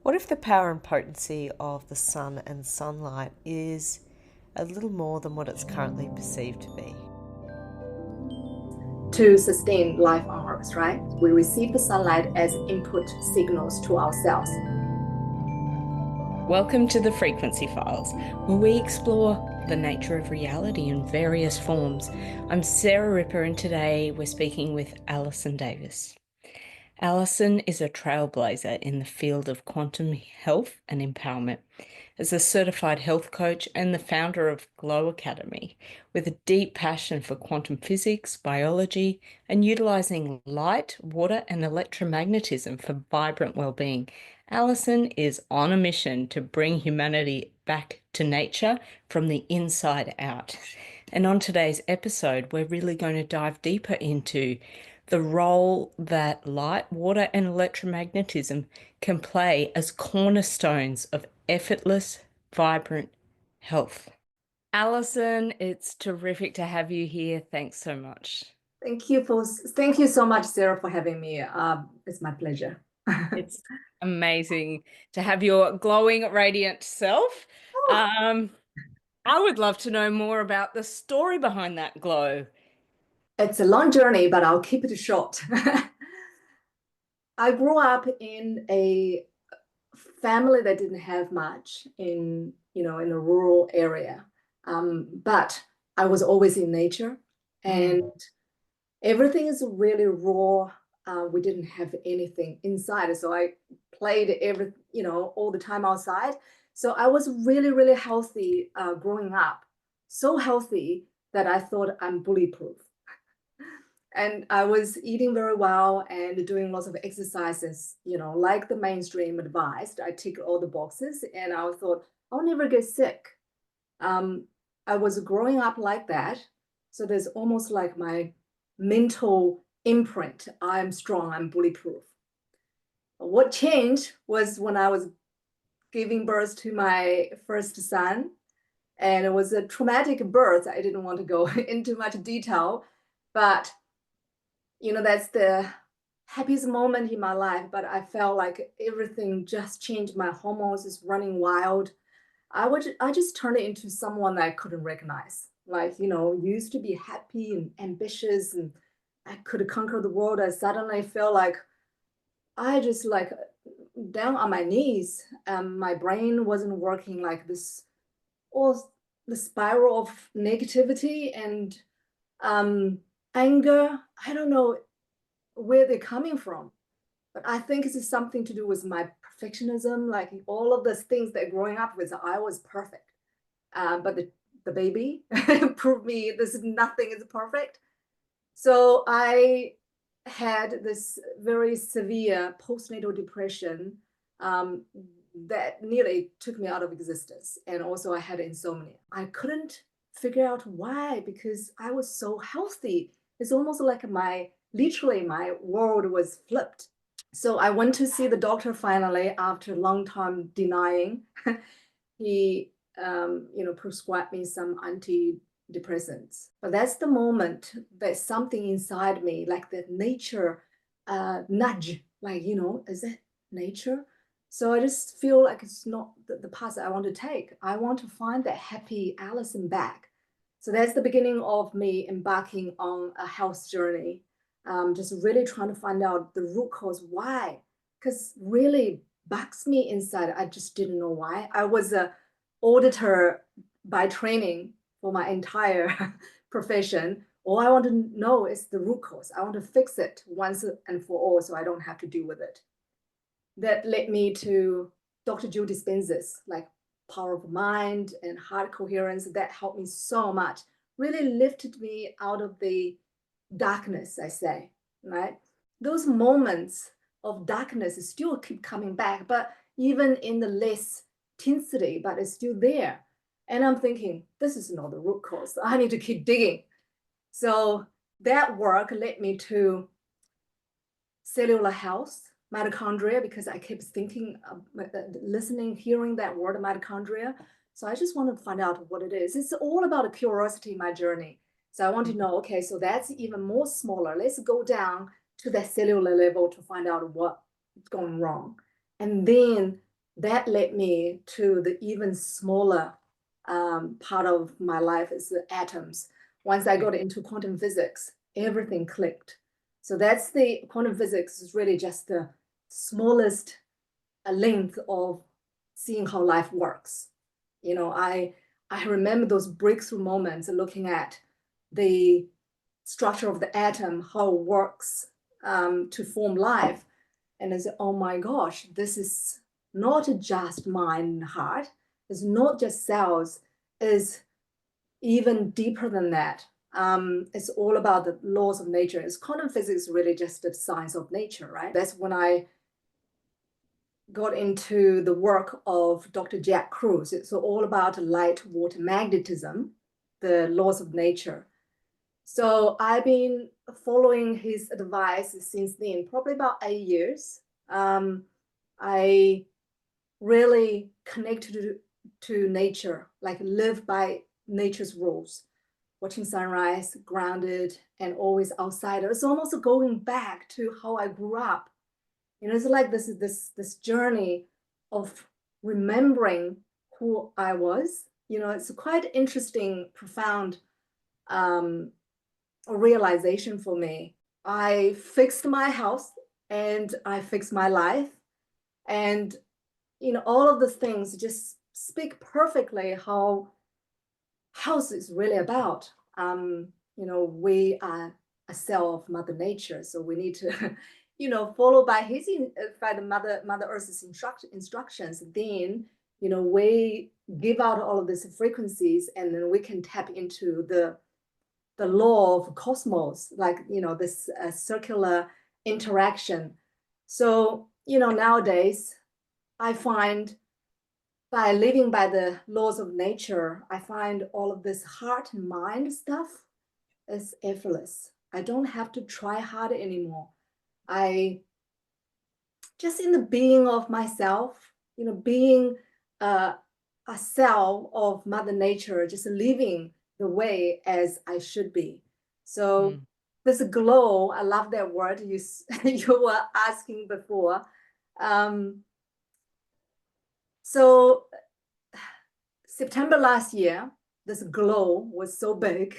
What if the power and potency of the sun and sunlight is a little more than what it's currently perceived to be? To sustain life on Earth, right? We receive the sunlight as input signals to our cells. Welcome to the Frequency Files, where we explore the nature of reality in various forms. I'm Sarah Ripper, and today we're speaking with Alison Davis. Alison is a trailblazer in the field of quantum health and empowerment. As a certified health coach and the founder of Glow Academy, with a deep passion for quantum physics, biology, and utilizing light, water, and electromagnetism for vibrant well-being, Alison is on a mission to bring humanity back to nature from the inside out. And on today's episode, we're really going to dive deeper into the role that light, water, and electromagnetism can play as cornerstones of effortless, vibrant health. Alison, it's terrific to have you here. Thanks so much. Thank you so much, Sarah, for having me. It's my pleasure. It's amazing to have your glowing, radiant self. I would love to know more about the story behind that glow. It's a long journey, but I'll keep it short. I grew up in a family that didn't have much in a rural area. But I was always in nature, and everything is really raw. We didn't have anything inside, so I played all the time outside. So I was really, really healthy growing up, so healthy that I thought I'm bulletproof. And I was eating very well and doing lots of exercises, like the mainstream advised. I ticked all the boxes, and I thought I'll never get sick. I was growing up like that. So there's almost like my mental imprint. I'm strong, I'm bulletproof. What changed was when I was giving birth to my first son, and it was a traumatic birth. I didn't want to go into much detail, but that's the happiest moment in my life. But I felt like everything just changed. My hormones is running wild. I just turned into someone I couldn't recognize. Like, used to be happy and ambitious, and I could conquer the world. I suddenly felt like I just like down on my knees. My brain wasn't working like this, all the spiral of negativity and anger. I don't know where they're coming from, but I think it's something to do with my perfectionism. Like all of those things that growing up with, I was perfect. But the baby proved me this nothing is perfect. So I had this very severe postnatal depression that nearly took me out of existence. And also I had insomnia. I couldn't figure out why, because I was so healthy. It's almost like literally my world was flipped. So I went to see the doctor finally after a long time denying. He, prescribed me some antidepressants. But that's the moment that something inside me, like that nature nudge, like, is that nature? So I just feel like it's not the path I want to take. I want to find that happy Alison back. So that's the beginning of me embarking on a health journey. Just really trying to find out the root cause why, because really bugs me inside. I just didn't know why. I was a auditor by training for my entire profession. All I want to know is the root cause. I want to fix it once and for all so I don't have to deal with it. That led me to Dr. Joe Dispenza's like power of mind and heart coherence. That helped me so much, really lifted me out of the darkness, I say, right? Those moments of darkness still keep coming back, but even in the less intensity, but it's still there. And I'm thinking, this is not the root cause. I need to keep digging. So that work led me to cellular health, mitochondria, because I kept thinking, listening, hearing that word mitochondria. So I just want to find out what it is. It's all about a curiosity in my journey. So I want to know, okay, so that's even more smaller. Let's go down to that cellular level to find out what's going wrong. And then that led me to the even smaller part of my life is the atoms. Once I got into quantum physics, everything clicked. So that's the quantum physics is really just the smallest length of seeing how life works. I remember those breakthrough moments looking at the structure of the atom, how it works to form life. And I said, oh my gosh, this is not just mind and heart. It's not just cells. It's even deeper than that. It's all about the laws of nature. It's quantum physics really just the science of nature, right? That's when I got into the work of Dr. Jack Kruse. It's all about light, water, magnetism, the laws of nature. So I've been following his advice since then, probably about 8 years. I really connected to nature, like live by nature's rules, watching sunrise, grounded, and always outside. It's almost going back to how I grew up. It's like this journey of remembering who I was. It's quite interesting, profound realization for me. I fixed my house and I fixed my life, and all of the things just speak perfectly how house is really about. We are a cell of Mother Nature, so we need to follow by the Mother Earth's instructions. Then we give out all of these frequencies, and then we can tap into the law of cosmos, like this circular interaction. So nowadays I find by living by the laws of nature, I find all of this heart and mind stuff is effortless. I don't have to try hard anymore. I just in the being of myself, being a cell of Mother Nature, just living the way as I should be. So this glow, I love that word you were asking before. So September last year, this glow was so big.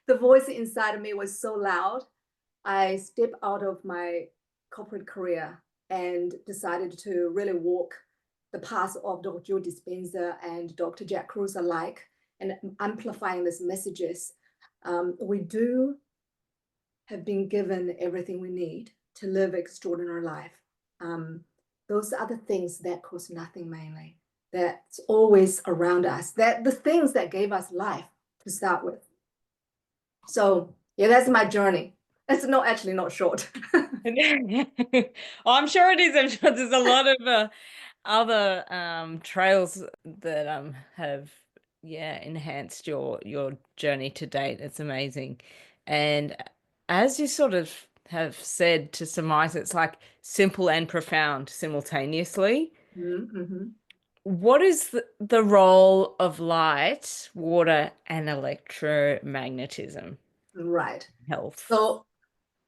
The voice inside of me was so loud. I stepped out of my corporate career and decided to really walk the path of Dr. Joe Dispenza and Dr. Jack Kruse alike, and amplifying these messages. We do have been given everything we need to live extraordinary life. Those are the things that cost nothing mainly. That's always around us. That the things that gave us life to start with. So yeah, that's my journey. It's not short. I'm sure it is. I'm sure there's a lot of other trails that have enhanced your journey to date. It's amazing. And as you sort of have said, to surmise, it's like simple and profound simultaneously. Mm-hmm. What is the role of light, water, and electromagnetism Right. health? So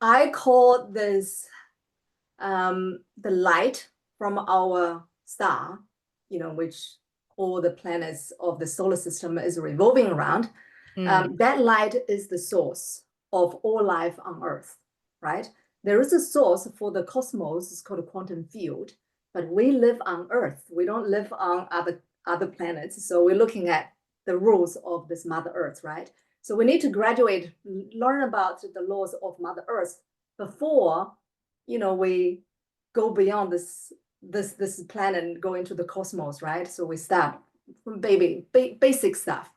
I call this the light from our star, which all the planets of the solar system is revolving around. That light is the source of all life on Earth, right? There is a source for the cosmos, it's called a quantum field, but we live on Earth. We don't live on other planets. So we're looking at the rules of this Mother Earth, right? So we need to graduate, learn about the laws of Mother Earth before, we go beyond this planet and go into the cosmos, right? So we start from basic stuff.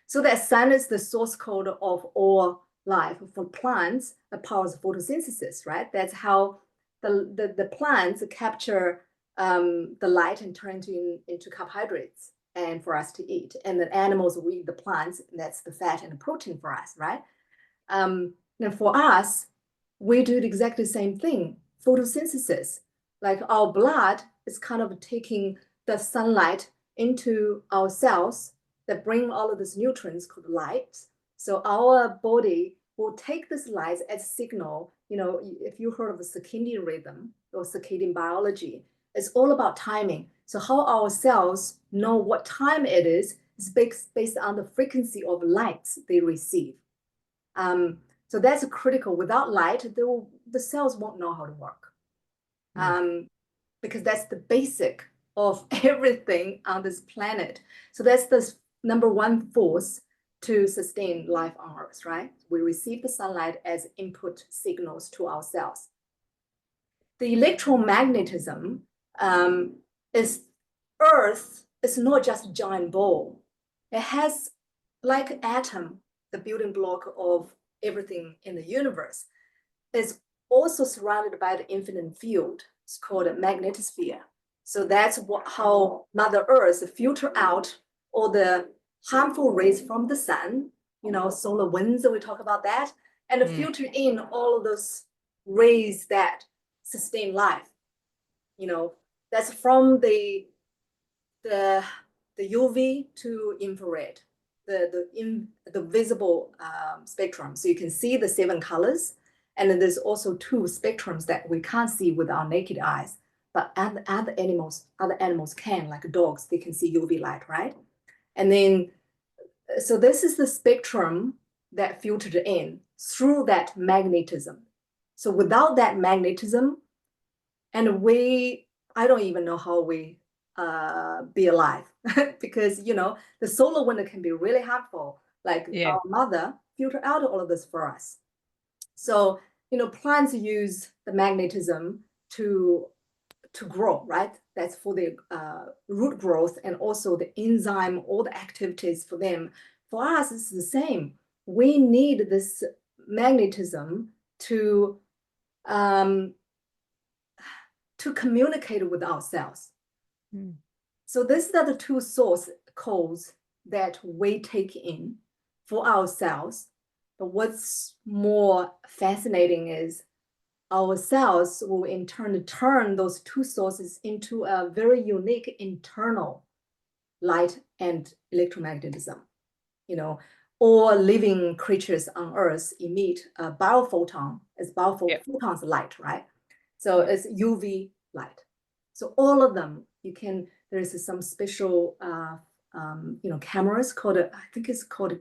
So that sun is the source code of all life. For plants, the powers of photosynthesis, right? That's how the plants capture the light and turn into carbohydrates and for us to eat. And the animals will eat the plants, that's the fat and the protein for us, right? And for us, we do exactly the same thing, photosynthesis. Like our blood is kind of taking the sunlight into our cells that bring all of these nutrients called light. So our body will take this light as signal. If you heard of the circadian rhythm or circadian biology, it's all about timing. So how our cells know what time it is based on the frequency of lights they receive. So that's critical. Without light, the cells won't know how to work. Because that's the basic of everything on this planet. So that's the number one force to sustain life on Earth, right? We receive the sunlight as input signals to our cells. The electromagnetism is Earth is not just a giant ball. It has, like atom, the building block of everything in the universe, is also surrounded by the infinite field. It's called a magnetosphere. So that's how Mother Earth filter out all the harmful rays from the sun, solar winds, we talk about that, and filter in all of those rays that sustain life. That's from the UV to infrared, the visible spectrum. So you can see the 7 colors. And then there's also 2 spectrums that we can't see with our naked eyes, but other animals can, like dogs, they can see UV light, right? And then, so this is the spectrum that filtered in through that magnetism. So without that magnetism, and I don't even know how we be alive because, the solar wind can be really harmful. Like our mother filter out all of this for us. So, plants use the magnetism to grow, right? That's for the root growth and also the enzyme, all the activities for them. For us, it's the same. We need this magnetism to communicate with ourselves. So these are the 2 source codes that we take in for ourselves. But what's more fascinating is our cells will in turn turn those 2 sources into a very unique internal light and electromagnetism. All living creatures on Earth emit a biophoton as photons light, right? So it's UV light. So all of them, there is some special, cameras called, I think it's called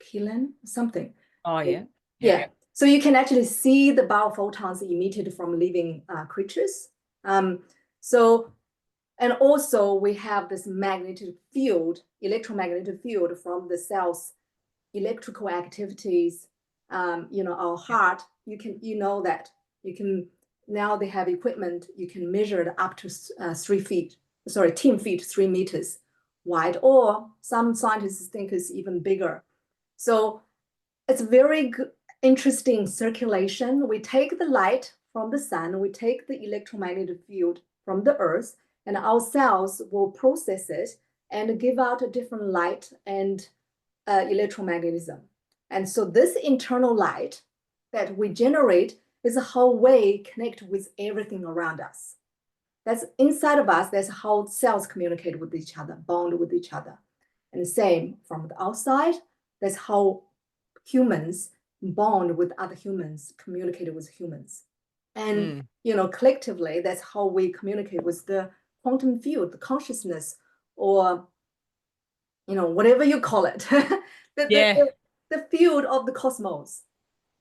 Kilin, something. Oh, yeah. Yeah. So you can actually see the biophotons emitted from living creatures. And also we have this magnetic field, electromagnetic field from the cells, electrical activities, our heart, that you can, now they have equipment, you can measure it up to 10 feet, 3 meters wide, or some scientists think it's even bigger. So it's very interesting circulation. We take the light from the sun, we take the electromagnetic field from the Earth, and our cells will process it and give out a different light and electromagnetism. And so this internal light that we generate is how we connect with everything around us. That's inside of us. That's how cells communicate with each other, bond with each other. And the same from the outside, that's how humans bond with other humans, communicate with humans. And, collectively, that's how we communicate with the quantum field, the consciousness, or, whatever you call it, the field of the cosmos.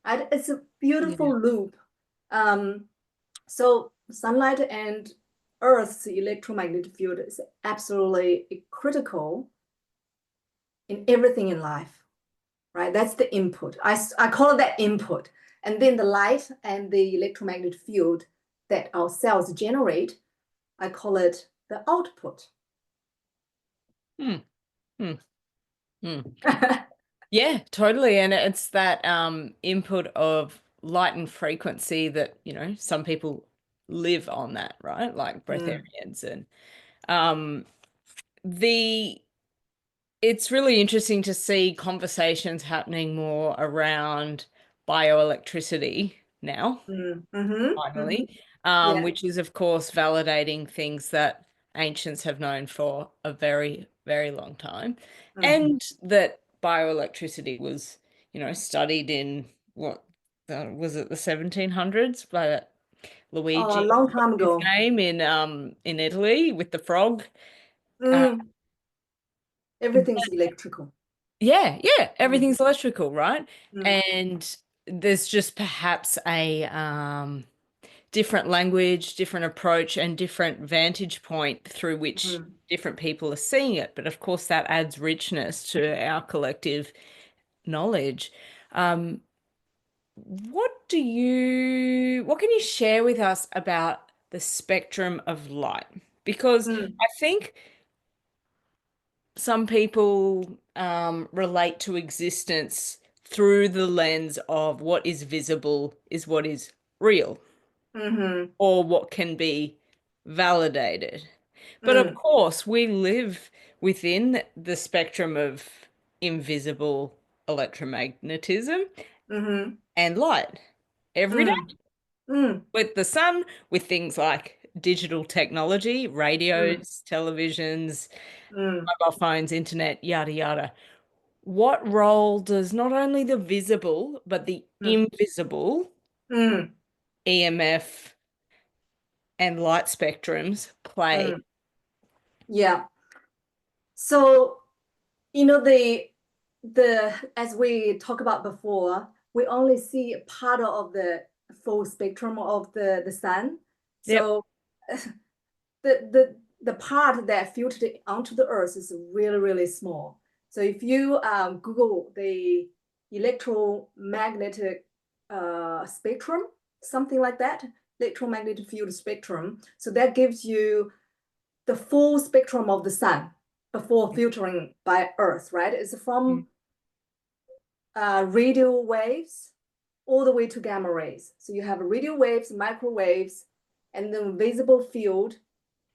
And it's a beautiful loop. So sunlight and Earth's electromagnetic field is absolutely critical in everything in life, right? That's the input. I call it that input. And then the light and the electromagnetic field that our cells generate, I call it the output. Yeah, totally. And it's that input of light and frequency that, some people live on that, right? Like breatharians. And it's really interesting to see conversations happening more around bioelectricity now, finally, which is, of course, validating things that ancients have known for a very, very long time. And that bioelectricity was, studied in what was it, the 1700s by A Luigi, long time his ago. name in Italy with the frog. Uh, Everything's electrical. yeah, Mm, everything's electrical, right? mm, And there's just perhaps a different language, different approach, and different vantage point through which mm, different people are seeing it. But of course, that adds richness to our collective knowledge. Um, what can you share with us about the spectrum of light? Because mm, I think some people relate to existence through the lens of what is visible is what is real, mm-hmm, or what can be validated. But of mm, course, we live within the spectrum of invisible electromagnetism mm-hmm, and light every day mm, mm, with the sun, with things like digital technology, mm, radios, televisions, mm, mobile phones, internet, yada, yada. What role does not only the visible, but the mm, invisible mm, EMF and light spectrums play? mm. Yeah. So, the as we talked about before, we only see part of the full spectrum of the sun. Yep. So the part that filtered onto the earth is really, really small. So if you Google the electromagnetic spectrum, something like that, electromagnetic field spectrum, so that gives you the full spectrum of the sun before filtering by earth, right? It's Mm. from radio waves all the way to gamma rays. So you have radio waves, microwaves, and then visible field,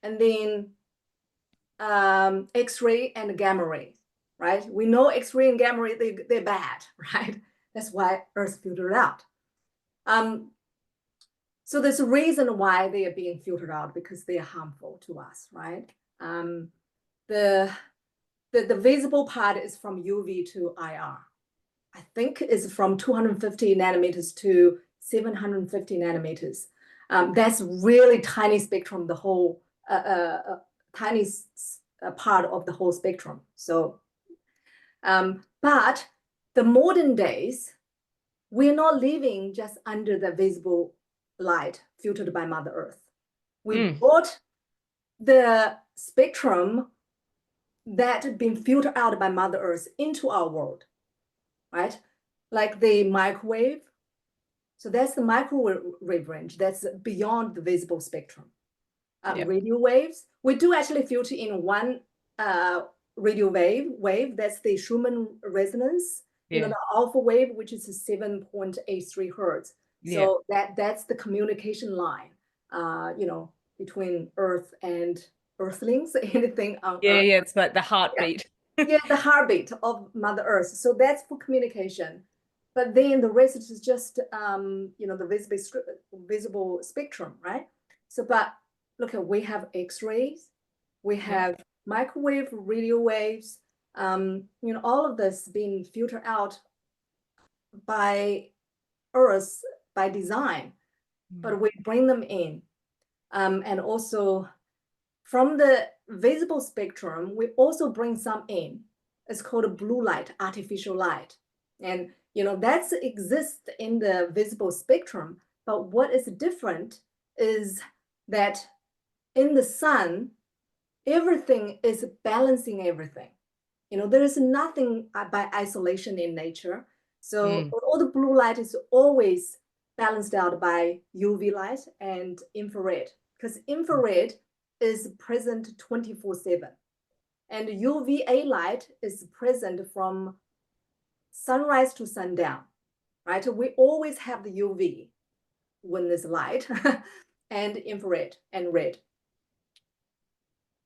and then X-ray and gamma ray, right? We know X-ray and gamma ray, they're bad, right? That's why Earth filtered out. So there's a reason why they are being filtered out, because they are harmful to us, right? The visible part is from UV to IR. I think is from 250 nanometers to 750 nanometers. That's really tiny spectrum, the whole tiny part of the whole spectrum. So, but the modern days, we're not living just under the visible light filtered by Mother Earth. We Mm. brought the spectrum that been filtered out by Mother Earth into our world, right? Like the microwave. So that's the microwave range. That's beyond the visible spectrum. Yep. Radio waves, we do actually filter in one radio wave. That's the Schumann resonance. Yeah. The alpha wave, which is 7.83 hertz. Yeah. So that's the communication line, between Earth and Earthlings, anything on Yeah. Earth. Yeah. It's like the Yeah. heartbeat. Yeah, the heartbeat of Mother Earth. So that's for communication. But then the rest is just, the visible spectrum, right? So, but look, we have X-rays, we Yeah. have microwave, radio waves, all of this being filtered out by Earth by design, but we bring them in. And also from the visible spectrum, we also bring some in. It's called a blue light, artificial light. And that exists in the visible spectrum. But what is different is that in the sun, everything is balancing everything. There is nothing by isolation in nature. So Mm. all the blue light is always balanced out by UV light and infrared, because infrared is present 24/7. And UVA light is present from sunrise to sundown, right? We always have the UV when there's light and infrared and red,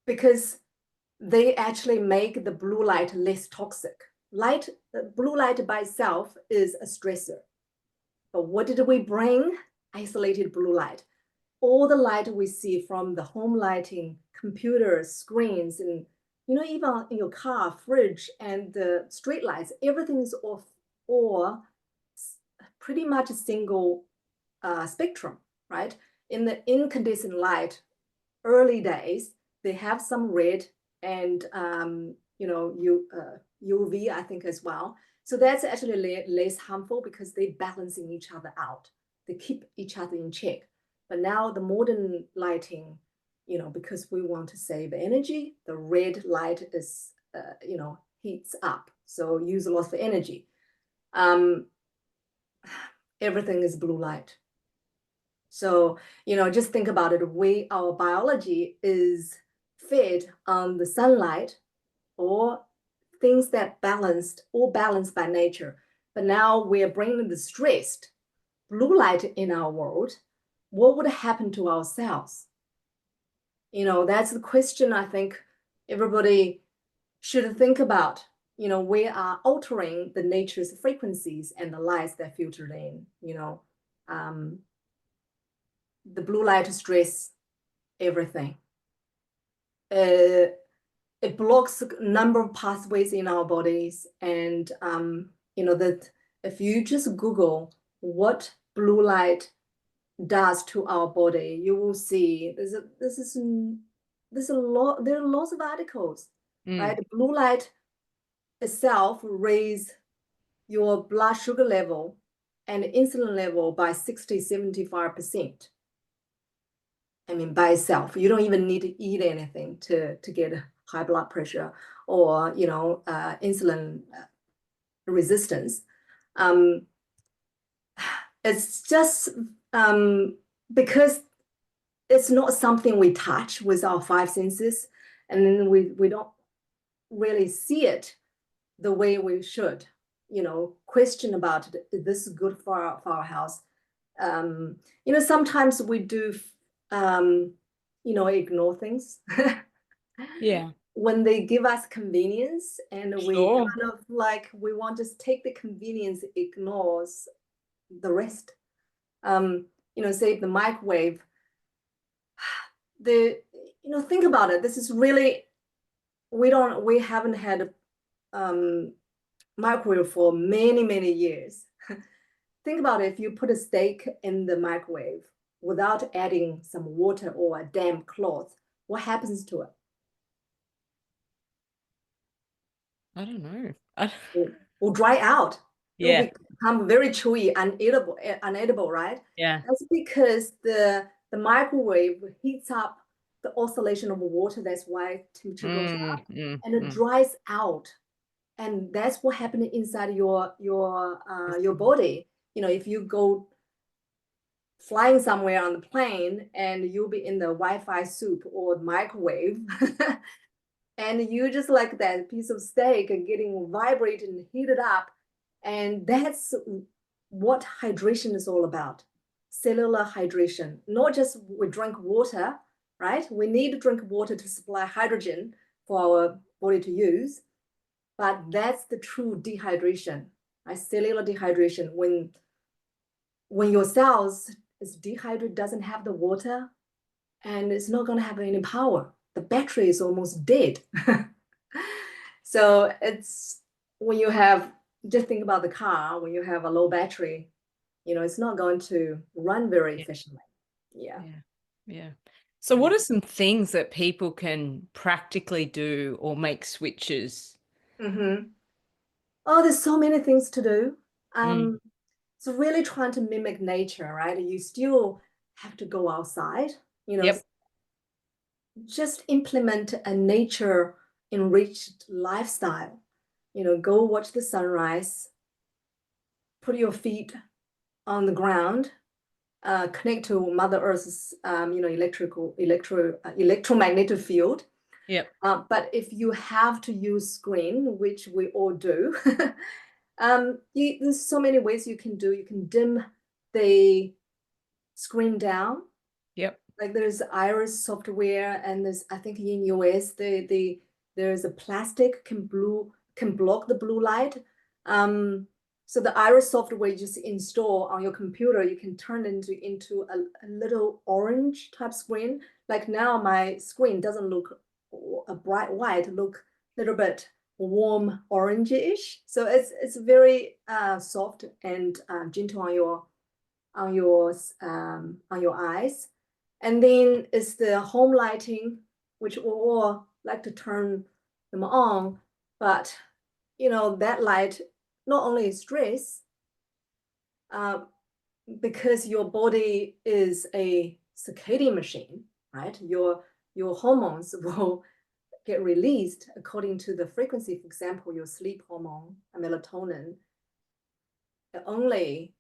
because they actually make the blue light less toxic. Blue light by itself is a stressor. But what did we bring? Isolated blue light. All the light we see from the home lighting, computers, screens, and even in your car, fridge, and the street lights, everything is off, or pretty much a single spectrum, right? in the incandescent light, early days, they have some red and UV, I think, as well. So that's actually less harmful because they're balancing each other out. They keep each other in check. But now the modern lighting, because we want to save energy, the red light is, heats up. So use a lot of energy. Everything is blue light. So, just think about it. Our biology is fed on the sunlight or things that balanced by nature. But now we are bringing the stressed blue light in our world. What would happen to our cells? That's the question I think everybody should think about. We are altering the nature's frequencies and the lights that filtered in, the blue light stress everything. It blocks a number of pathways in our bodies. And, that if you just Google what blue light does to our body, you will see there are lots of articles, right? The blue light itself raise your blood sugar level and insulin level by 60-75%. I mean, by itself, you don't even need to eat anything to get high blood pressure or, insulin resistance. It's just because it's not something we touch with our five senses, and then we don't really see it the way we should, question about it. Is this good for our health? Sometimes we do ignore things. Yeah. When they give us convenience and we Sure. kind of we want to take the convenience, ignores the rest. Say the microwave. Think about it. This is really, we haven't had microwave for many, many years. Think about it. If you put a steak in the microwave without adding some water or a damp cloth, what happens to it? I don't know. It will dry out. Yeah. It will become very chewy, unedible, right? Yeah. That's because the microwave heats up the oscillation of water. That's why temperature goes up, and it dries out. And that's what happened inside your body. If you go flying somewhere on the plane and you'll be in the Wi-Fi soup or microwave, and you just like that piece of steak getting vibrated and heated up, and that's what hydration is all about. Cellular hydration. Not just we drink water, right? We need to drink water to supply hydrogen for our body to use. But that's the true dehydration, right? Cellular dehydration. When your cells is dehydrated, doesn't have the water, and it's not going to have any power. The battery is almost dead. So it's when you have, just think about the car, when you have a low battery, it's not going to run very efficiently. Yeah. So what are some things that people can practically do or make switches? Oh, there's so many things to do. So really trying to mimic nature, right? You still have to go outside, Yep. just implement a nature enriched lifestyle. Go watch the sunrise, put your feet on the ground, connect to Mother Earth's electromagnetic field. Yep. But if you have to use screen, which we all do, there's so many ways you can do. You can dim the screen down. Yep. Like there's iris software, and there's, I think in US, there's a plastic can block the blue light. So the iris software you just install on your computer, you can turn into a little orange type screen. Like now my screen doesn't look a bright white, look a little bit warm orange-ish. So it's very soft and gentle on your eyes. And then it's the home lighting, which we all like to turn them on, but that light not only is stress, because your body is a circadian machine, right? Your hormones will get released according to the frequency. For example, your sleep hormone, melatonin, only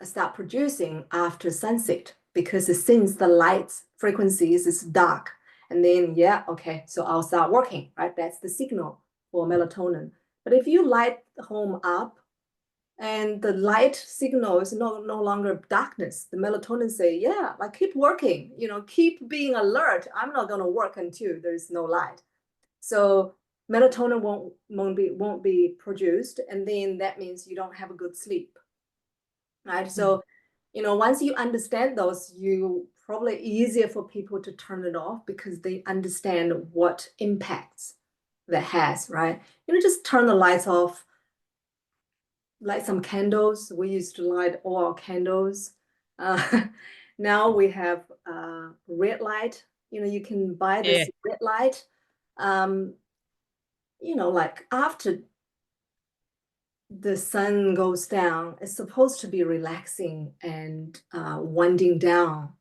start producing after sunset, because since the light frequencies is dark, and then okay, so I'll start working, right? That's the signal for melatonin. But if you light the home up and the light signal is no longer darkness, the melatonin say, like keep working, keep being alert. I'm not going to work until there is no light. So melatonin won't be produced, and then that means you don't have a good sleep, right? So once you understand those, you probably easier for people to turn it off, because they understand what impacts that has, right? Just turn the lights off, light some candles. We used to light all our candles. Now we have red light. You can buy this red light. Like after the sun goes down, it's supposed to be relaxing and winding down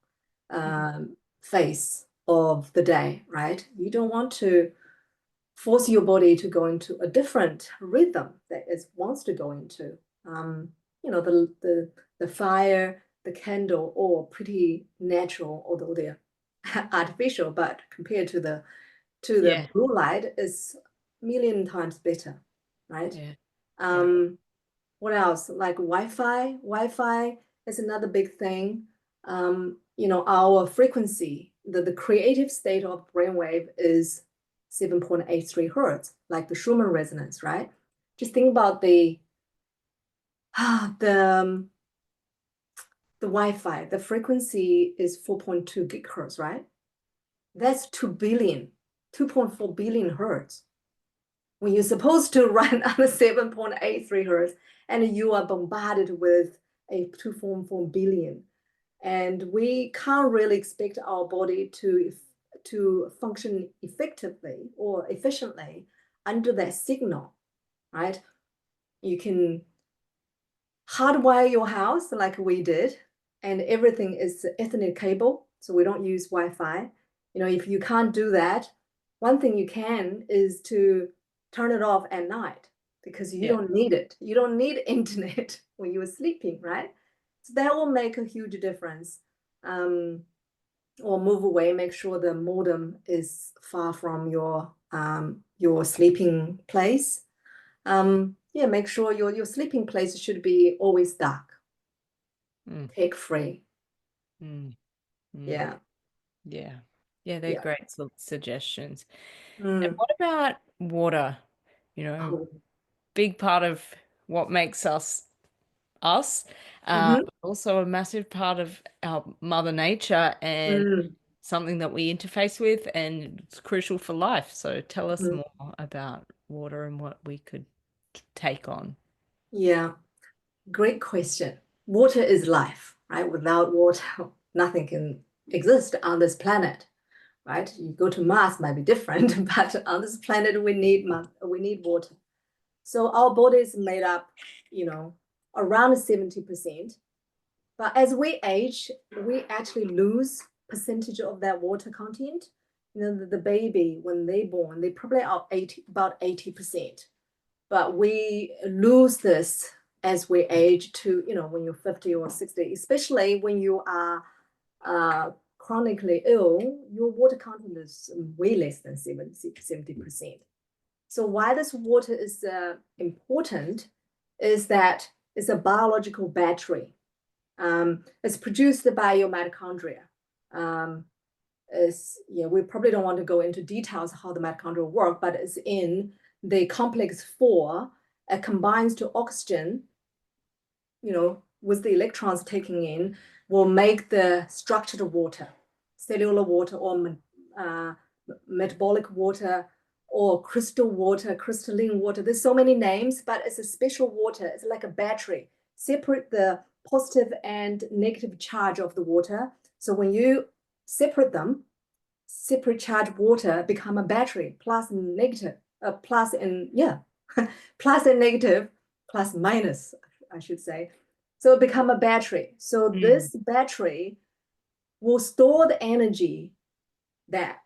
phase of the day, right? You don't want to force your body to go into a different rhythm that it wants to go into. The fire, the candle, all pretty natural, although they're artificial, but compared to the blue light, is a million times better, right? What else? Like Wi-Fi. Wi-Fi is another big thing. Our frequency, the creative state of brainwave is 7.83 hertz, like the Schumann resonance, right? Just think about the Wi-Fi. The frequency is 4.2 gigahertz, right? That's 2.4 billion hertz. When you're supposed to run on a 7.83 hertz, and you are bombarded with a 2.4 billion. And we can't really expect our body to function effectively or efficiently under that signal, right? You can hardwire your house like we did, and everything is Ethernet cable, so we don't use Wi-Fi. If you can't do that, one thing you can is to turn it off at night, because you don't need it. You don't need internet when you are sleeping, right? So that will make a huge difference. Or move away, make sure the modem is far from your sleeping place. Make sure your sleeping place should be always dark, tech free. Yeah, they're great suggestions. And what about water? Big part of what makes us, but also a massive part of our Mother Nature, and something that we interface with, and it's crucial for life. So tell us more about water and what we could take on. Yeah, great question. Water is life, right? Without water, nothing can exist on this planet, right? You go to Mars, might be different, but on this planet we need water. So our body is made up, around 70%. But as we age, we actually lose percentage of that water content. The baby, when they born, they probably are about 80%. But we lose this as we age to, when you're 50 or 60, especially when you are chronically ill, your water content is way less than 70%. So why this water is important is that it's a biological battery. It's produced by your mitochondria. We probably don't want to go into details how the mitochondria work, but it's in the complex 4. It combines to oxygen, with the electrons taking in, will make the structured water, cellular water, or metabolic water, or crystal water, crystalline water. There's so many names, but it's a special water. It's like a battery. Separate the positive and negative charge of the water. So when you separate them, separate charged water become a battery, plus and negative, plus and plus and negative, plus minus, I should say. So it become a battery. So this battery will store the energy that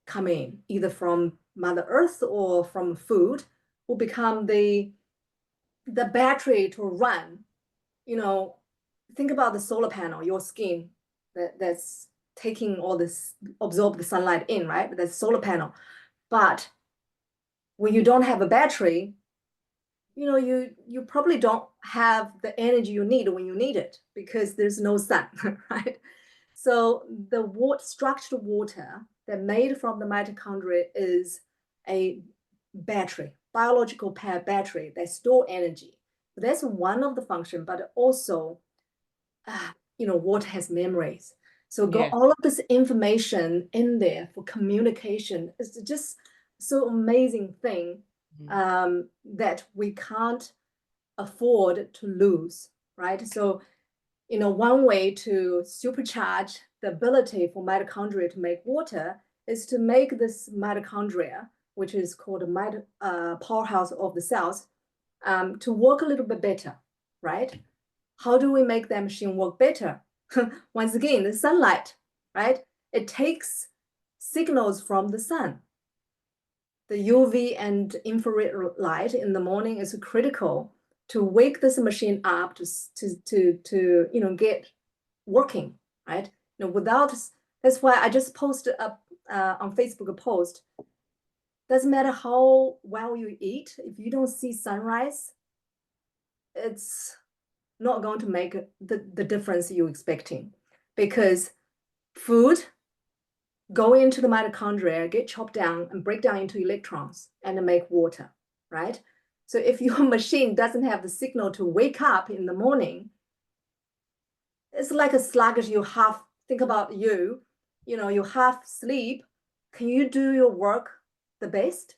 come in either from Mother Earth or from food, will become the battery to run. Think about the solar panel, your skin that's taking all this, absorb the sunlight in, right? That's solar panel. But when you don't have a battery, you probably don't have the energy you need when you need it because there's no sun, right? So the structured water that made from the mitochondria is a battery, biological battery that store energy. So that's one of the function, but also, water has memories. So got all of this information in there for communication. It's just so amazing thing that we can't afford to lose, right? So, one way to supercharge the ability for mitochondria to make water is to make this mitochondria, which is called a powerhouse of the cells, to work a little bit better, right? How do we make that machine work better? Once again, the sunlight, right? It takes signals from the sun. The UV and infrared light in the morning is critical to wake this machine up to get working, right? That's why I just posted up on Facebook a post. Doesn't matter how well you eat, if you don't see sunrise, it's not going to make the difference you're expecting, because food go into the mitochondria, get chopped down and break down into electrons and make water, right? So if your machine doesn't have the signal to wake up in the morning, it's like a sluggish. Think about you half sleep. Can you do your work the best?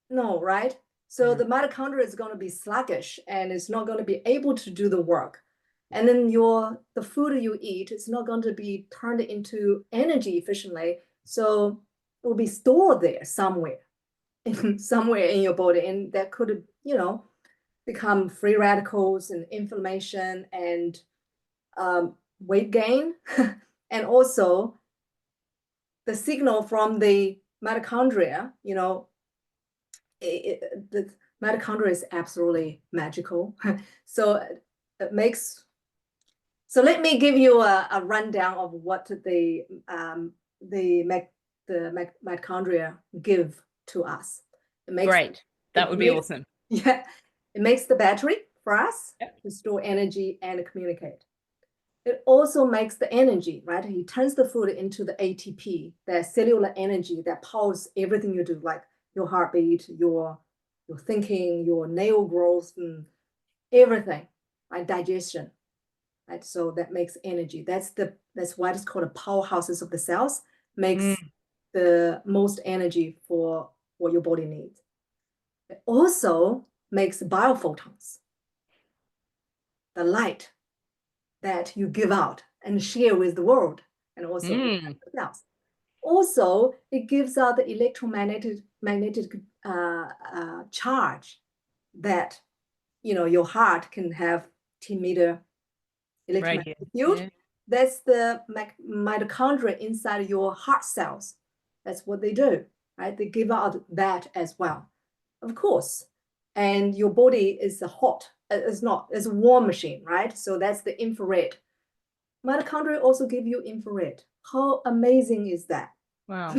No, right? So the mitochondria is going to be sluggish and it's not going to be able to do the work. And then the food you eat is not going to be turned into energy efficiently. So it will be stored there somewhere in your body. And that could, become free radicals and inflammation and weight gain. And also the signal from the mitochondria, the mitochondria is absolutely magical. So it makes. So let me give you a rundown of what the mitochondria give to us. Great. That would be awesome. Yeah, it makes the battery for us to store energy and communicate. It also makes the energy, right? He turns the food into the ATP, that cellular energy that powers everything you do, like your heartbeat, your thinking, your nail growth, and everything, right? Digestion, right? So that makes energy. That's why it's called a powerhouses of the cells. Makes the most energy for what your body needs. It also makes biophotons, the light that you give out and share with the world, and also the cells. Also, it gives out the electromagnetic charge that your heart can have 10-meter electromagnetic field. Yeah. That's the mitochondria inside your heart cells. That's what they do, right? They give out that as well, of course. And your body is it's a warm machine, right? So that's the infrared. Mitochondria also give you infrared. How amazing is that? Wow.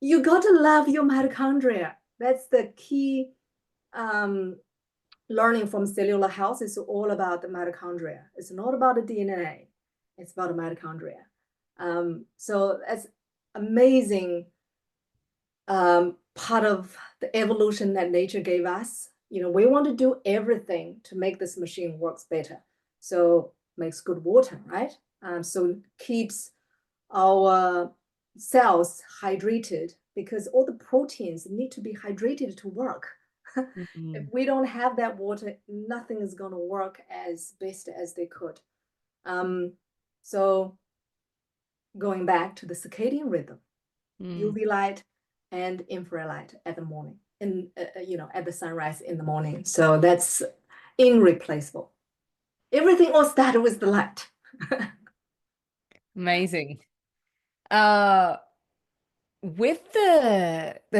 You got to love your mitochondria. That's the key learning from cellular health. Is all about the mitochondria. It's not about the DNA. It's about the mitochondria. So that's amazing part of the evolution that nature gave us. We want to do everything to make this machine works better. So makes good water, right? So keeps our cells hydrated, because all the proteins need to be hydrated to work. If we don't have that water, nothing is going to work as best as they could. So going back to the circadian rhythm, UV light and infrared light at the morning, at the sunrise in the morning. So that's irreplaceable. Everything all started with the light. Amazing. There's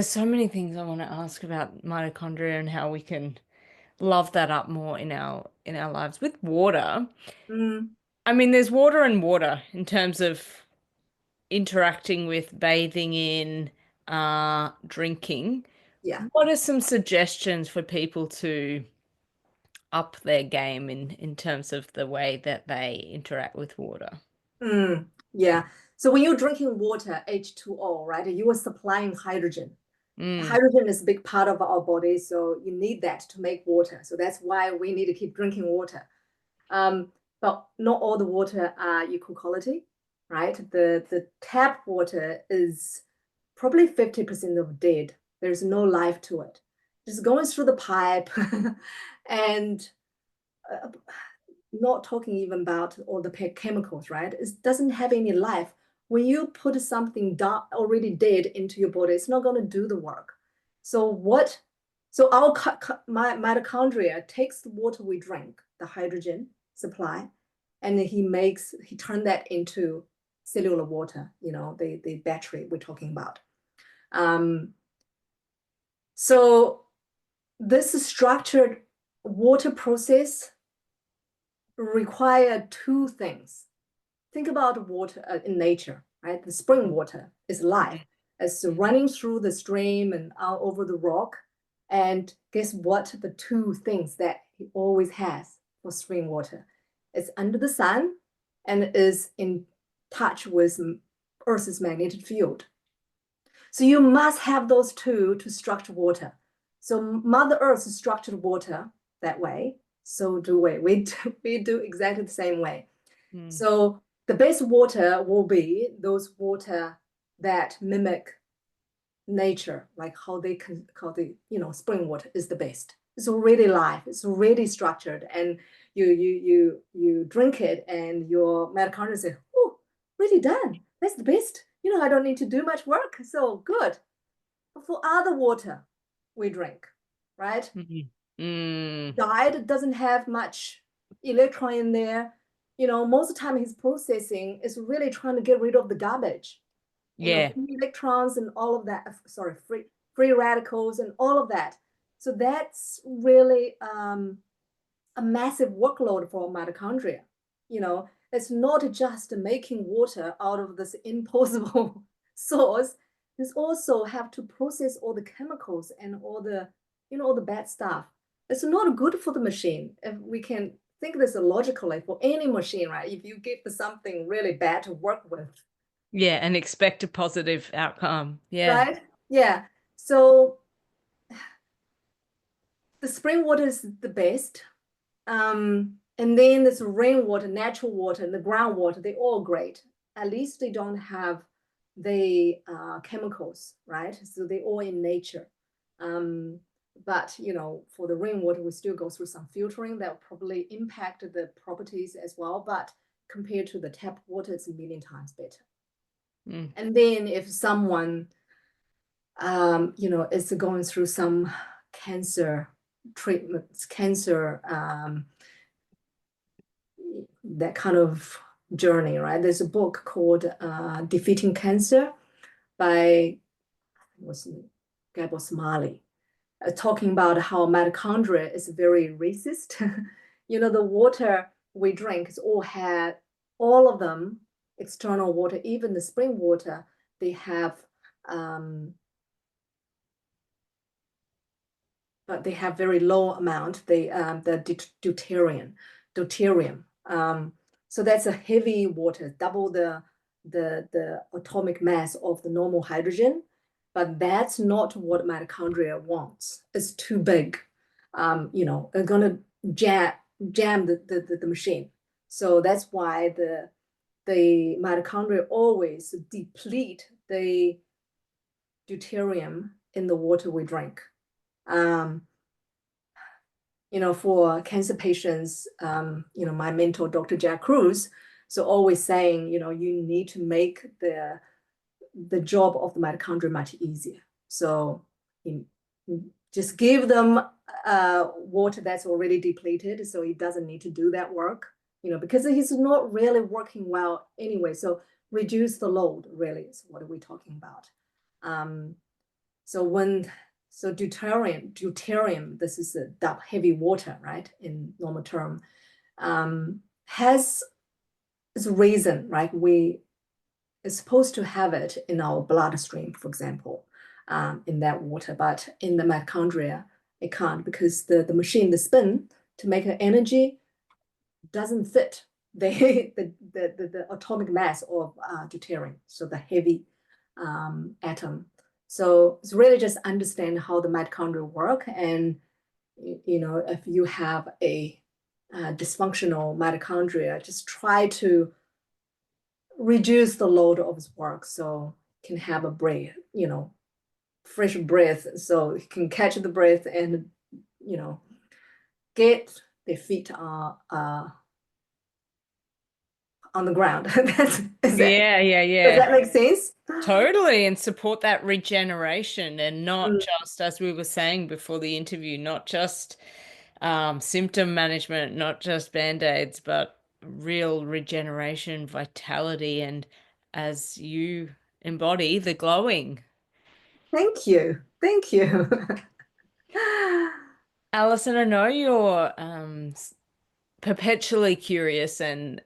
so many things I want to ask about mitochondria and how we can love that up more in our lives. With water, I mean, there's water and water in terms of interacting with, bathing in, drinking. Yeah. What are some suggestions for people to up their game in terms of the way that they interact with water? Yeah. So when you're drinking water, H2O, right, you are supplying hydrogen. Hydrogen is a big part of our body, so you need that to make water. So that's why we need to keep drinking water. But not all the water are equal quality, right? The tap water is probably 50% of dead. There's no life to it. Just going through the pipe and not talking even about all the chemicals, right? It doesn't have any life. When you put something already dead into your body, it's not going to do the work. So our mitochondria takes the water we drink, the hydrogen supply, and he turned that into cellular water, the battery we're talking about. So this structured water process require two things. Think about water in nature, right? The spring water is life. It's running through the stream and out over the rock. And guess what? The two things that it always has for spring water. It's under the sun and is in touch with Earth's magnetic field. So you must have those two to structure water. So Mother Earth structured water that way. So do we. We do exactly the same way. So the best water will be those water that mimic nature, like how they can call spring water is the best. It's already live, it's already structured, and you drink it, and your mitochondria say, "Oh, really done. That's the best. I don't need to do much work, so good." But for other water we drink, right? Diet doesn't have much electron in there. Most of the time his processing is really trying to get rid of the garbage. Yeah. Free electrons and all of that. Sorry, free radicals and all of that. So that's really a massive workload for mitochondria. It's not just making water out of this impossible source. It's also have to process all the chemicals and all the all the bad stuff. It's not good for the machine. If we can think this logically for any machine, right? If you give something really bad to work with. Yeah, and expect a positive outcome. Yeah. Right? Yeah. So the spring water is the best. And then this rainwater, natural water, and the groundwater, they're all great. At least they don't have the chemicals, right? So they're all in nature. But for the rainwater, we still go through some filtering that will probably impact the properties as well. But compared to the tap water, it's a million times better. And then if someone, is going through some cancer treatments, that kind of journey, right? There's a book called Defeating Cancer by Gabor Smiley, talking about how mitochondria is very racist. The water we drink is all of them, external water, even the spring water, they have but they have very low amount, the deuterium. So that's a heavy water, double the atomic mass of the normal hydrogen, but that's not what mitochondria wants. It's too big. They're gonna jam the machine. So that's why the mitochondria always deplete the deuterium in the water we drink. for cancer patients, my mentor, Dr. Jack Cruz, so always saying, you need to make the job of the mitochondria much easier. So just give them water that's already depleted, so he doesn't need to do that work, because he's not really working well anyway. So reduce the load, really, is what we're talking about. So deuterium, this is the heavy water, right, in normal term, has its reason, right? We are supposed to have it in our bloodstream, for example, in that water, but in the mitochondria, it can't, because the machine, the spin to make the energy doesn't fit the atomic mass of deuterium, so the heavy atom. So it's really just understand how the mitochondria work, and if you have a dysfunctional mitochondria, just try to reduce the load of its work, so you can have a breath, fresh breath, so you can catch the breath and get their feet on the ground. Yeah. Does that make sense? Totally, and support that regeneration, and not Mm. just, as we were saying before the interview, not just symptom management, not just band-aids, but real regeneration, vitality, and as you embody, the glowing. Thank you. Thank you. Alison, I know you're perpetually curious and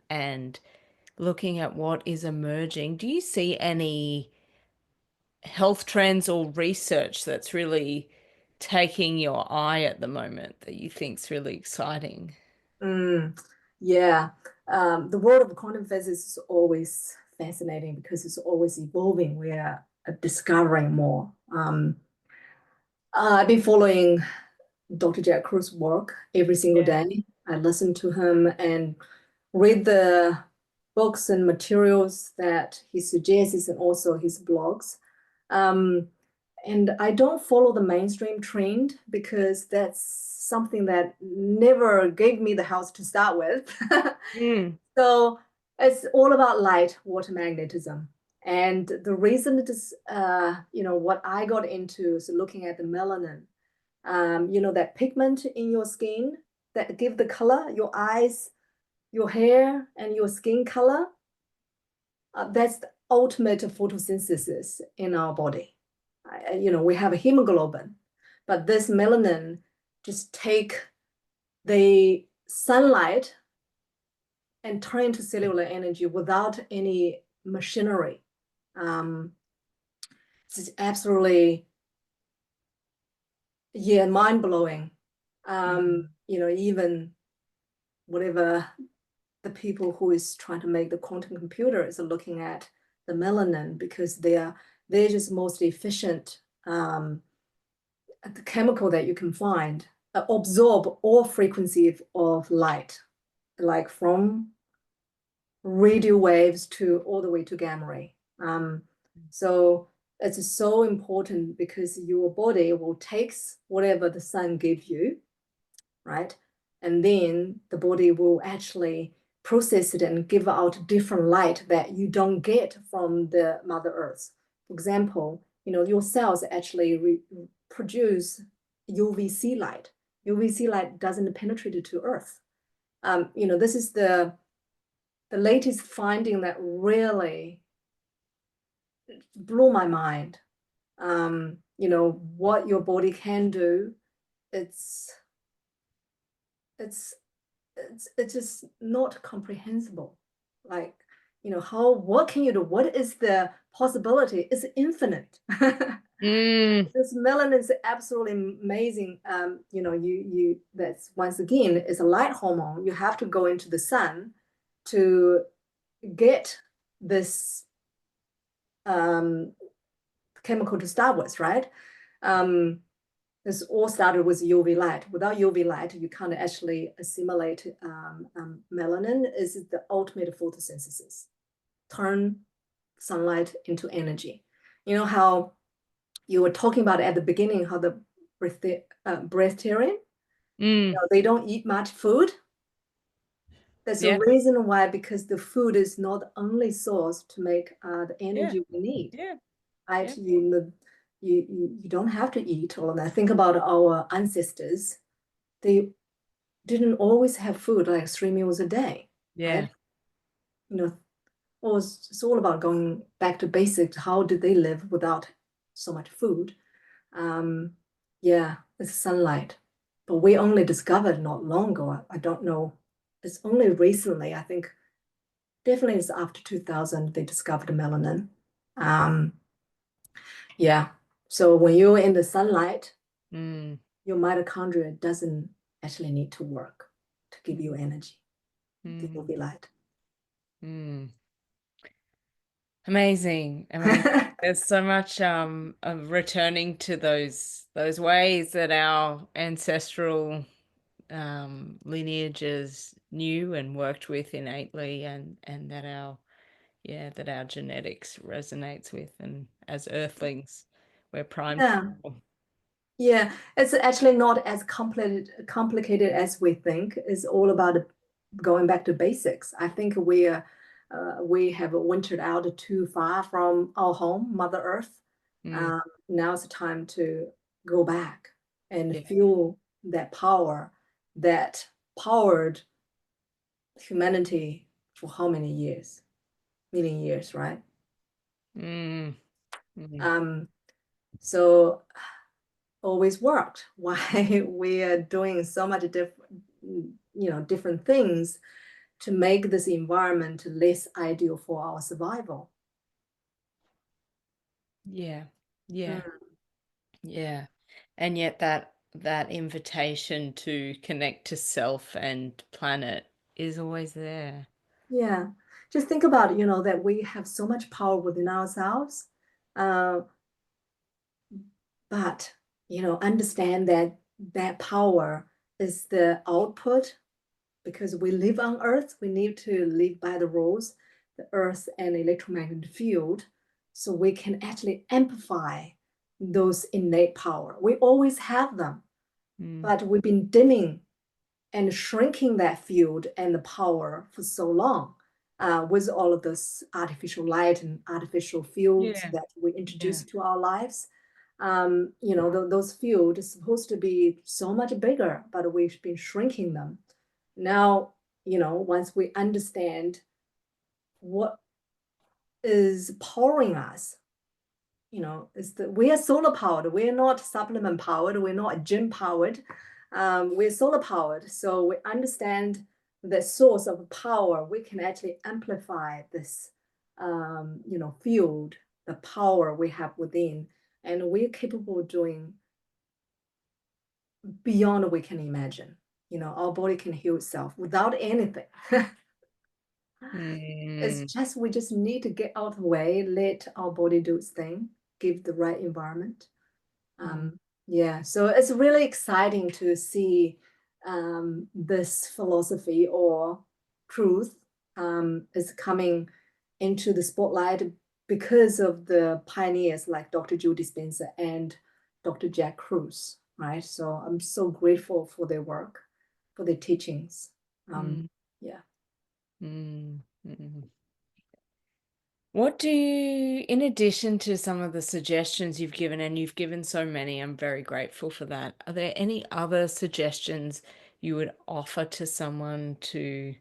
looking at what is emerging. Do you see any health trends or research that's really taking your eye at the moment that you think's really exciting? Yeah. The world of quantum physics is always fascinating because it's always evolving. We are discovering more. I've been following Dr. Jack Cruz's work every single Yeah. day. I listen to him and read the books and materials that he suggests, and also his blogs. And I don't follow the mainstream trend because that's something that never gave me the house to start with. Mm. So it's all about light, water magnetism. And the reason it is, what I got into is looking at the melanin, that pigment in your skin that give the color, your eyes, your hair, and your skin color. That's the ultimate photosynthesis in our body. We have a hemoglobin, but this melanin just take the sunlight and turn into cellular energy without any machinery. It's absolutely, mind-blowing. Even whatever the people who is trying to make the quantum computer is looking at the melanin, because they're just most efficient the chemical that you can find absorb all frequency of light, like from radio waves to all the way to gamma ray. So it's so important because your body will take whatever the sun gives you, right? And then the body will actually process it and give out different light that you don't get from the Mother Earth. For example, your cells actually produce UVC light. UVC light doesn't penetrate to Earth. This is the latest finding that really blew my mind. What your body can do, it's just not comprehensible. Like, what can you do? What is the possibility? It's infinite. This melanin is absolutely amazing. That's, once again, it's a light hormone. You have to go into the sun to get this chemical to start with, right? This all started with UV light. Without UV light, you can't actually assimilate melanin. Is the ultimate photosynthesis. Turn sunlight into energy. You know how you were talking about at the beginning, how the breatharian, Mm. They don't eat much food. That's the Yeah. reason why, because the food is not only source to make the Yeah. energy we need. Yeah. Right? Yeah. You don't have to eat all of that. Think about our ancestors. They didn't always have food like 3 meals a day, Yeah. right? You know, it's all about going back to basics. How did they live without so much food? Yeah, it's sunlight. But we only discovered not long ago. I don't know. It's only recently, I think, definitely it's after 2000, they discovered melanin. Um, yeah. So when you're in the sunlight, Mm. your mitochondria doesn't actually need to work to give you energy. The Mm. UV light. Mm. Amazing, amazing. There's so much of returning to those ways that our ancestral lineages knew and worked with innately, and that our genetics resonates with, and as earthlings we're primed Yeah. for. Yeah, it's actually not as complicated as we think. It's all about going back to basics. I think we have wintered out too far from our home, Mother Earth. Mm. Now it's time to go back and Yeah. feel that power that powered humanity for how many years? Million years, right? Mm. Mm. Um, so always worked. Why we are doing so much different things to make this environment less ideal for our survival. Yeah. Yeah. Mm. Yeah. And yet that invitation to connect to self and planet is always there. Yeah, just think about, that we have so much power within ourselves, uh, but, understand that that power is the output because we live on Earth. We need to live by the rules, the Earth and electromagnetic field, so we can actually amplify those innate power. We always have them, Mm. but we've been dimming and shrinking that field and the power for so long with all of this artificial light and artificial fields Yeah. that we Yeah. introduce to our lives. Those fields are supposed to be so much bigger, but we've been shrinking them. Now, once we understand what is powering us, is that we are solar powered. We're not supplement powered. We're not gym powered. We're solar powered. So we understand the source of power. We can actually amplify this, field, the power we have within, and we're capable of doing beyond what we can imagine. Our body can heal itself without anything. It's Mm. just we just need to get out of the way, let our body do its thing, give the right environment. Mm. Yeah, so it's really exciting to see this philosophy or truth is coming into the spotlight because of the pioneers like Dr. Joe Dispenza and Dr. Jack Kruse, right? So I'm so grateful for their work, for their teachings. Mm. Yeah. Mm. Mm. What do you, in addition to some of the suggestions you've given, and you've given so many, I'm very grateful for that. Are there any other suggestions you would offer to someone to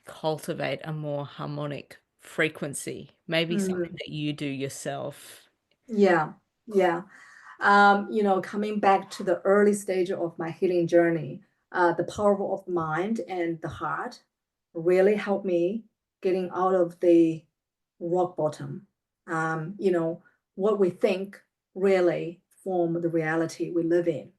cultivate a more harmonic frequency? Maybe something Mm. that you do yourself. Yeah, yeah. Coming back to the early stage of my healing journey, the power of mind and the heart really helped me getting out of the rock bottom. What we think really form the reality we live in.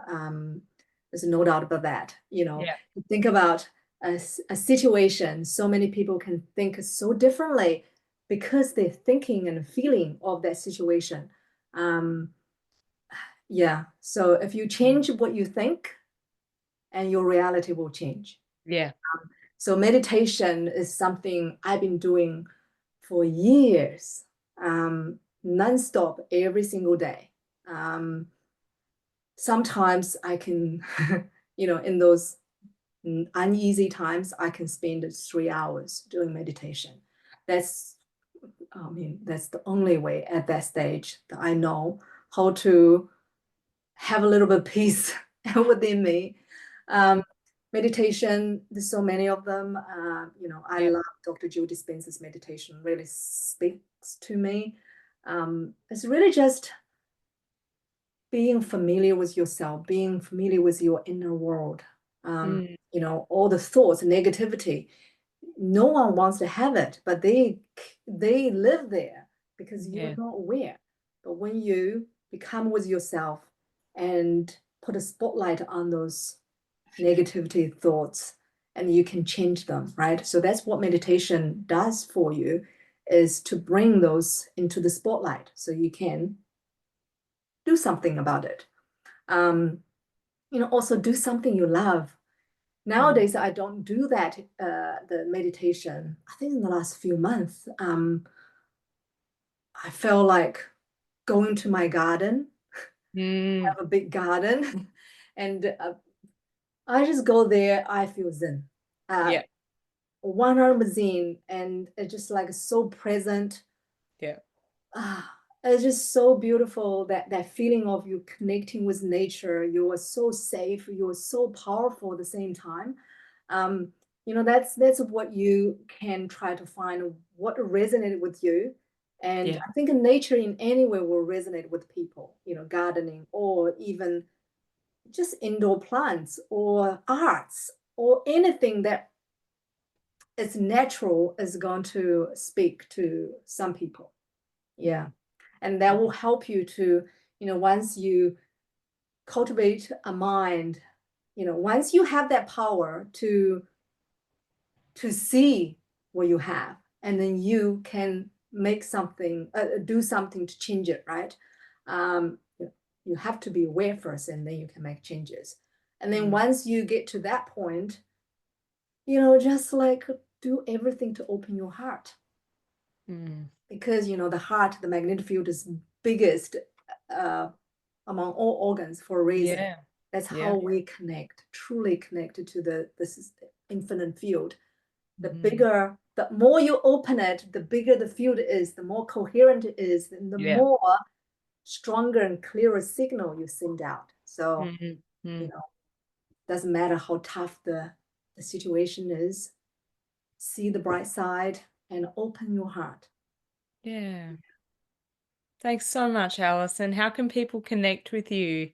Um, there's no doubt about that. Yeah. Think about a situation, so many people can think so differently because they're thinking and feeling of that situation. Um, yeah. So if you change what you think, and your reality will change. Yeah. So meditation is something I've been doing for years, nonstop every single day. Sometimes I can in those uneasy times, I can spend 3 hours doing meditation. That's the only way at that stage that I know how to have a little bit of peace within me. Meditation, there's so many of them. I love Dr. Joe Dispenza's meditation, really speaks to me. It's really just being familiar with yourself, being familiar with your inner world. All the thoughts, negativity, no one wants to have it, but they live there because you're not aware. But when you become with yourself and put a spotlight on those negativity thoughts, and you can change them, right? So that's what meditation does for you, is to bring those into the spotlight so you can do something about it. Also do something you love. Nowadays, I don't do that, the meditation. I think in the last few months, I felt like going to my garden, have a big garden, and I just go there, I feel zen. 100% zen, and it's just like so present. It's just so beautiful, that feeling of you connecting with nature. You are so safe, you are so powerful at the same time. That's what you can try to find, what resonated with you. And I think nature in any way will resonate with people, gardening, or even just indoor plants or arts or anything that is natural is going to speak to some people. And that will help you to, once you cultivate a mind, once you have that power to see what you have, and then you can make something, do something to change it, right? You have to be aware first, and then you can make changes. And then once you get to that point, just like do everything to open your heart. Because the heart, the magnetic field is biggest among all organs for a reason. That's how we connect, truly connected to this infinite field. The more you open it, the bigger the field is, the more coherent it is, and the more stronger and clearer signal you send out. So doesn't matter how tough the situation is, see the bright side and open your heart. Thanks so much, Alison. How can people connect with you?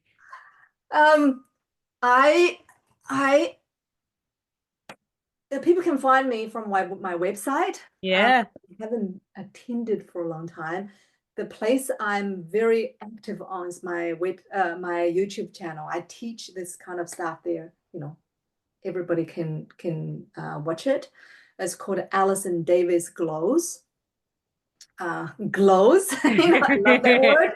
People can find me from my website. I haven't attended for a long time. The place I'm very active on is my YouTube channel. I teach this kind of stuff there. Everybody can watch it. It's called Alison Davis Glows. Glows. I love that word.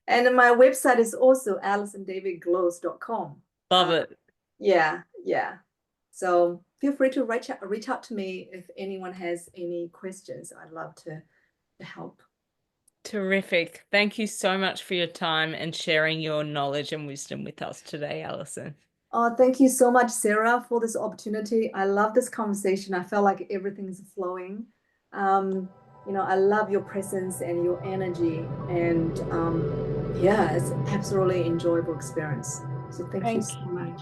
And my website is also alisondavidglows.com. Love it. Yeah. So feel free to reach out to me if anyone has any questions. I'd love to help. Terrific. Thank you so much for your time and sharing your knowledge and wisdom with us today, Alison. Oh, thank you so much, Sarah, for this opportunity. I love this conversation. I felt like everything is flowing. I love your presence and your energy, and it's absolutely enjoyable experience. So thank you so much.